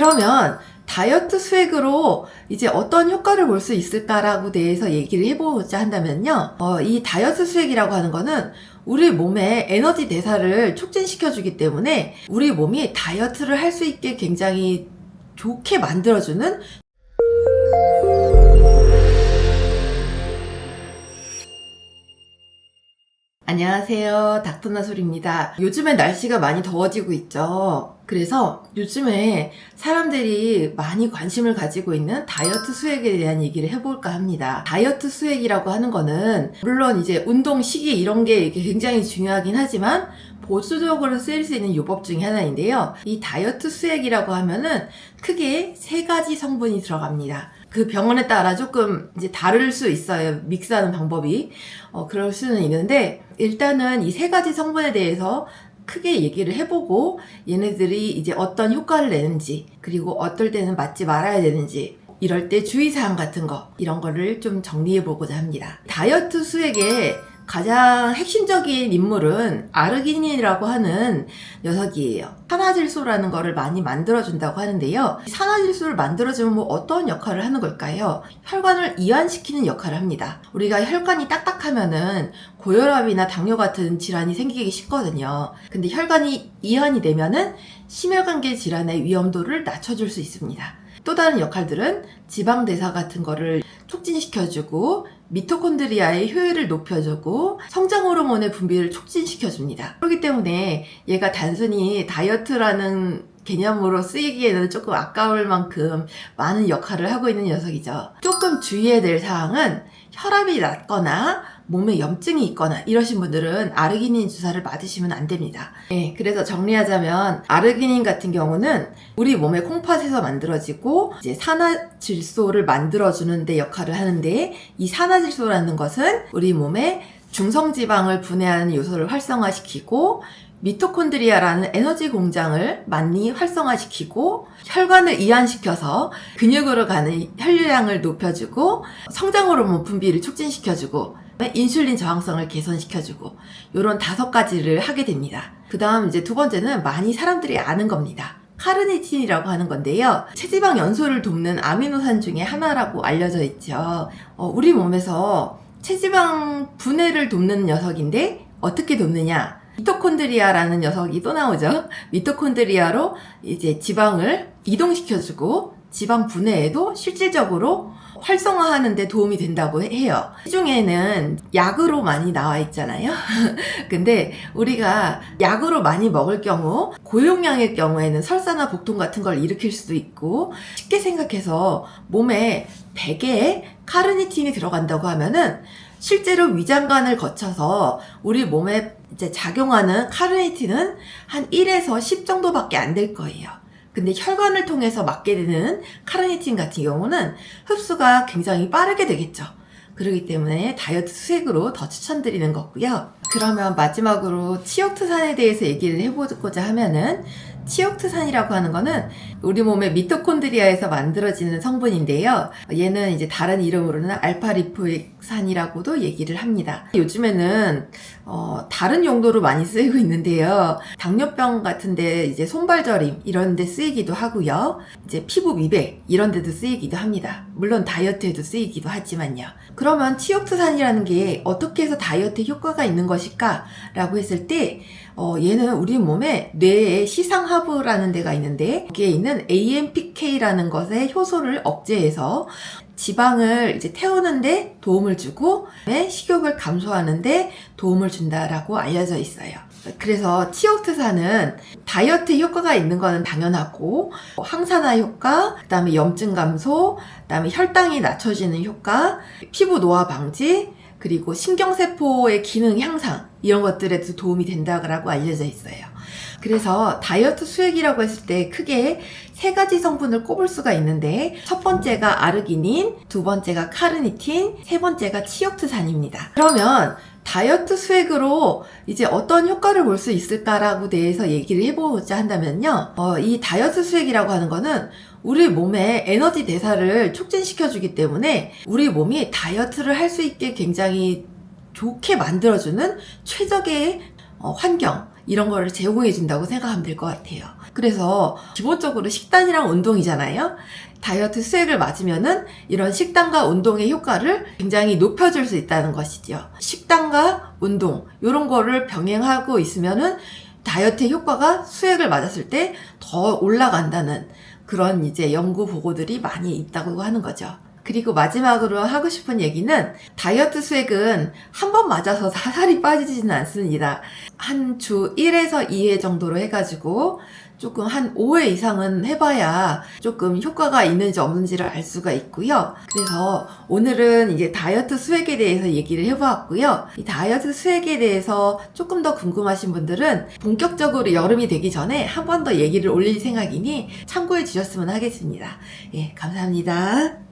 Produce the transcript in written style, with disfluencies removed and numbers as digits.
그러면 다이어트 수액으로 이제 어떤 효과를 볼 수 있을까라고 대해서 얘기를 해보자 한다면요. 이 다이어트 수액이라고 하는 거는 우리 몸의 에너지 대사를 촉진시켜주기 때문에 우리 몸이 다이어트를 할 수 있게 굉장히 좋게 만들어주는 안녕하세요. 닥터나솔입니다. 요즘에 날씨가 많이 더워지고 있죠. 그래서 요즘에 사람들이 많이 관심을 가지고 있는 다이어트 수액에 대한 얘기를 해볼까 합니다. 다이어트 수액이라고 하는 거는 물론 이제 운동 시기 이런 게 굉장히 중요하긴 하지만 보수적으로 쓰일 수 있는 요법 중에 하나인데요. 이 다이어트 수액이라고 하면은 크게 3가지 성분이 들어갑니다. 그 병원에 따라 조금 이제 다를 수 있어요. 믹스하는 방법이. 그럴 수는 있는데 일단은 이 3가지 성분에 대해서 크게 얘기를 해보고 얘네들이 이제 어떤 효과를 내는지 그리고 어떨 때는 맞지 말아야 되는지 이럴 때 주의사항 같은 거 이런 거를 좀 정리해보고자 합니다. 다이어트 수액에 가장 핵심적인 인물은 아르기닌이라고 하는 녀석이에요. 산화질소라는 거를 많이 만들어준다고 하는데요. 산화질소를 만들어주면 뭐 어떤 역할을 하는 걸까요? 혈관을 이완시키는 역할을 합니다. 우리가 혈관이 딱딱하면은 고혈압이나 당뇨 같은 질환이 생기기 쉽거든요. 근데 혈관이 이완이 되면은 심혈관계 질환의 위험도를 낮춰줄 수 있습니다. 또 다른 역할들은 지방 대사 같은 거를 촉진시켜주고 미토콘드리아의 효율을 높여주고 성장 호르몬의 분비를 촉진시켜줍니다. 그렇기 때문에 얘가 단순히 다이어트라는 개념으로 쓰이기에는 조금 아까울 만큼 많은 역할을 하고 있는 녀석이죠. 조금 주의해야 될 사항은 혈압이 낮거나 몸에 염증이 있거나 이러신 분들은 아르기닌 주사를 맞으시면 안 됩니다. 네, 그래서 정리하자면 아르기닌 같은 경우는 우리 몸의 콩팥에서 만들어지고 이제 산화질소를 만들어주는 데 역할을 하는데 이 산화질소라는 것은 우리 몸의 중성지방을 분해하는 요소를 활성화시키고 미토콘드리아라는 에너지 공장을 많이 활성화시키고 혈관을 이완시켜서 근육으로 가는 혈류량을 높여주고 성장 호르몬 분비를 촉진시켜주고 인슐린 저항성을 개선시켜주고 요런 5가지를 하게 됩니다. 그 다음 이제 2번째는 많이 사람들이 아는 겁니다. 카르니틴이라고 하는 건데요. 체지방 연소를 돕는 아미노산 중에 하나라고 알려져 있죠. 우리 몸에서 체지방 분해를 돕는 녀석인데 어떻게 돕느냐? 미토콘드리아라는 녀석이 또 나오죠. 미토콘드리아로 이제 지방을 이동시켜주고 지방 분해에도 실질적으로 활성화하는 데 도움이 된다고 해요. 시중에는 약으로 많이 나와 있잖아요. 근데 우리가 약으로 많이 먹을 경우 고용량의 경우에는 설사나 복통 같은 걸 일으킬 수도 있고 쉽게 생각해서 몸에 100에 카르니틴이 들어간다고 하면은 실제로 위장관을 거쳐서 우리 몸에 이제 작용하는 카르니틴은 한 1에서 10 정도밖에 안 될 거예요. 근데 혈관을 통해서 맞게 되는 카르니틴 같은 경우는 흡수가 굉장히 빠르게 되겠죠. 그렇기 때문에 다이어트 수액으로 더 추천드리는 거고요. 그러면 마지막으로 치옥트산에 대해서 얘기를 해보고자 하면은 치옥트산이라고 하는 거는 우리 몸의 미토콘드리아에서 만들어지는 성분인데요. 얘는 이제 다른 이름으로는 알파리포익산이라고도 얘기를 합니다. 요즘에는 다른 용도로 많이 쓰이고 있는데요. 당뇨병 같은데 이제 손발저림 이런 데 쓰이기도 하고요. 이제 피부 미백 이런 데도 쓰이기도 합니다. 물론 다이어트에도 쓰이기도 하지만요. 그러면 치옥트산이라는 게 어떻게 해서 다이어트에 효과가 있는 것일까? 라고 했을 때 얘는 우리 몸에 뇌의 시상하부라는 데가 있는데 여기에 있는 AMPK라는 것의 효소를 억제해서 지방을 이제 태우는데 도움을 주고 식욕을 감소하는데 도움을 준다라고 알려져 있어요. 그래서 치옥트산은 다이어트에 효과가 있는 거는 당연하고 항산화 효과, 그 다음에 염증 감소, 그 다음에 혈당이 낮춰지는 효과, 피부 노화 방지, 그리고 신경세포의 기능 향상 이런 것들에도 도움이 된다고 알려져 있어요. 그래서 다이어트 수액이라고 했을 때 크게 3가지 성분을 꼽을 수가 있는데 첫 번째가 아르기닌, 2번째가 카르니틴, 3번째가 치옥트산입니다. 그러면 다이어트 수액으로 이제 어떤 효과를 볼 수 있을까라고 대해서 얘기를 해보자 한다면요. 이 다이어트 수액이라고 하는 거는 우리 몸의 에너지 대사를 촉진시켜주기 때문에 우리 몸이 다이어트를 할 수 있게 굉장히 좋게 만들어주는 최적의 환경 이런 거를 제공해 준다고 생각하면 될 것 같아요. 그래서 기본적으로 식단이랑 운동이잖아요. 다이어트 수액을 맞으면은 이런 식단과 운동의 효과를 굉장히 높여줄 수 있다는 것이죠. 식단과 운동 이런 거를 병행하고 있으면은 다이어트의 효과가 수액을 맞았을 때 더 올라간다는 그런 이제 연구 보고들이 많이 있다고 하는 거죠. 그리고 마지막으로 하고 싶은 얘기는 다이어트 수액은 한 번 맞아서 살이 빠지지는 않습니다. 한 주 1에서 2회 정도로 해가지고 조금 한 5회 이상은 해봐야 조금 효과가 있는지 없는지를 알 수가 있고요. 그래서 오늘은 이제 다이어트 수액에 대해서 얘기를 해보았고요. 이 다이어트 수액에 대해서 조금 더 궁금하신 분들은 본격적으로 여름이 되기 전에 한 번 더 얘기를 올릴 생각이니 참고해 주셨으면 하겠습니다. 예, 감사합니다.